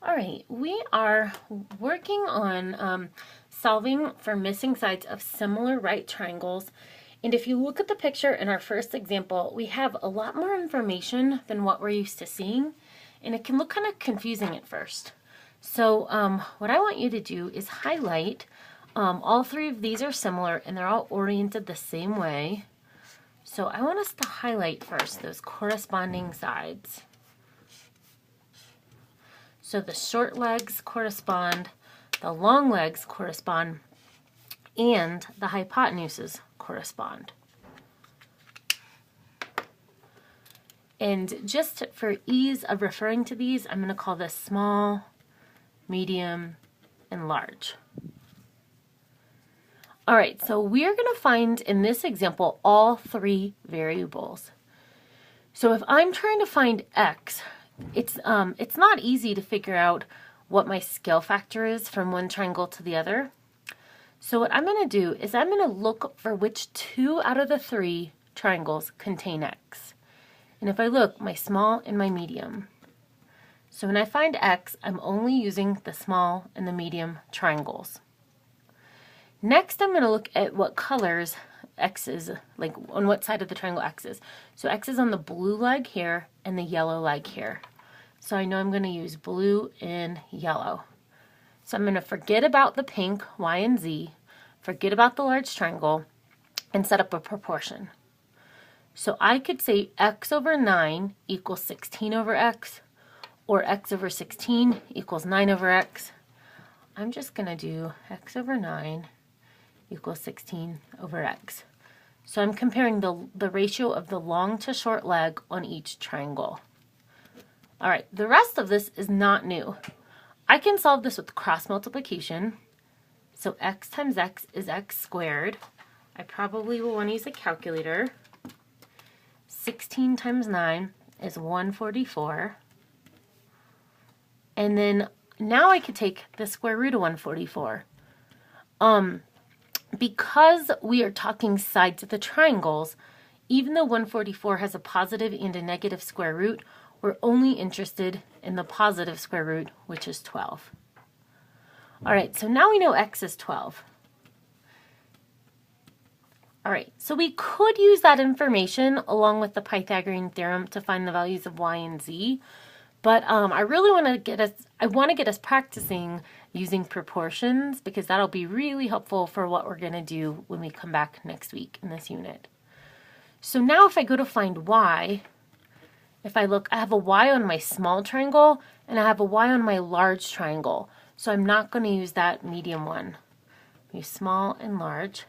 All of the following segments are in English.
All right, we are working on solving for missing sides of similar right triangles. And if you look at the picture in our first example, we have a lot more information than what we're used to seeing, and it can look kind of confusing at first. So what I want you to do is highlight. All three of these are similar, and they're all oriented the same way. So I want us to highlight first those corresponding sides. So the short legs correspond, the long legs correspond, and the hypotenuses correspond. And just for ease of referring to these, I'm going to call this small, medium, and large. All right, so we are going to find in this example all three variables. So if I'm trying to find x, it's not easy to figure out what my scale factor is from one triangle to the other. So what I'm going to do is I'm going to look for which two out of the three triangles contain x. And if I look, my small and my medium. So when I find x, I'm only using the small and the medium triangles. Next, I'm going to look at what colors x is, like on what side of the triangle x is. So x is on the blue leg here and the yellow leg here. So I know I'm going to use blue and yellow. So I'm going to forget about the pink, y and z, forget about the large triangle, and set up a proportion. So I could say x over 9 equals 16 over x, or x over 16 equals 9 over x. I'm just going to do x over 9 equals 16 over x. So I'm comparing the ratio of the long to short leg on each triangle. All right, the rest of this is not new. I can solve this with cross multiplication. So x times x is x squared. I probably will want to use a calculator. 16 times 9 is 144. And then now I could take the square root of 144. Because we are talking sides of the triangles, even though 144 has a positive and a negative square root, we're only interested in the positive square root, which is 12. All right, so now we know x is 12. All right, so we could use that information along with the Pythagorean theorem to find the values of y and z, but I really want to get us practicing using proportions, because that'll be really helpful for what we're going to do when we come back next week in this unit. So now if I go to find y, if I look, I have a y on my small triangle and I have a y on my large triangle. So I'm not going to use that medium one. Use small and large.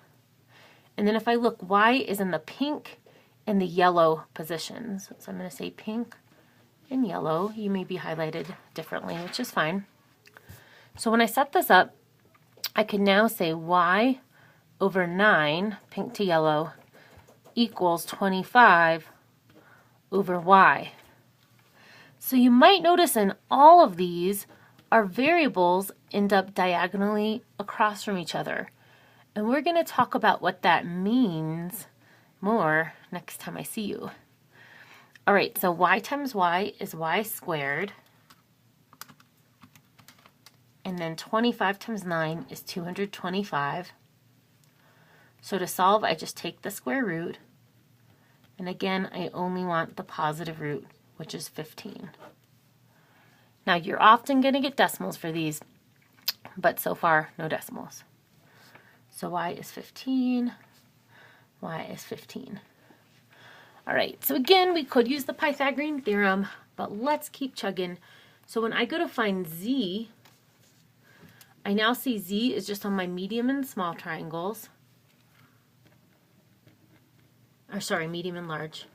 And then if I look, y is in the pink and the yellow positions. So I'm going to say pink and yellow. You may be highlighted differently, which is fine. So when I set this up, I can now say y over 9, pink to yellow, equals 25 over y. So you might notice in all of these, our variables end up diagonally across from each other. And we're going to talk about what that means more next time I see you. All right, so y times y is y squared. And then 25 times 9 is 225. So to solve, I just take the square root. And again, I only want the positive root, which is 15. Now, you're often going to get decimals for these, but so far, no decimals. So y is 15, y is 15. All right, so again, we could use the Pythagorean theorem, but let's keep chugging. So when I go to find z, I now see z is just on my medium and small triangles. Or sorry, medium and large.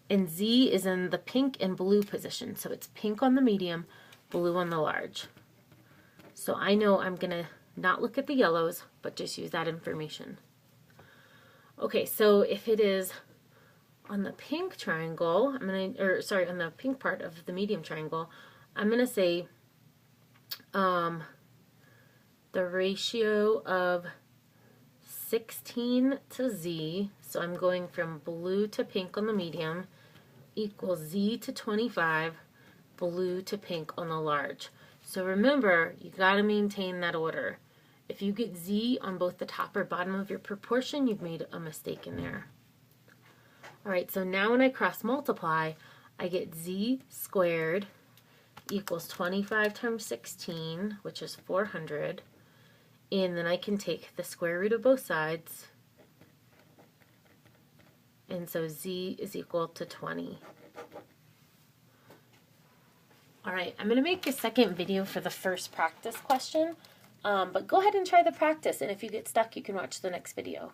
And z is in the pink and blue position. So it's pink on the medium, blue on the large. So I know I'm going to not look at the yellows, but just use that information. Okay, so if it is on the pink triangle, on the pink part of the medium triangle, I'm going to say the ratio of 16 to z, so I'm going from blue to pink on the medium, equals z to 25, blue to pink on the large. So remember, you got to maintain that order. If you get z on both the top or bottom of your proportion, you've made a mistake in there. All right, so now when I cross multiply, I get z squared equals 25 times 16, which is 400. And then I can take the square root of both sides. And so z is equal to 20. All right, I'm going to make a second video for the first practice question, but go ahead and try the practice, and if you get stuck, you can watch the next video.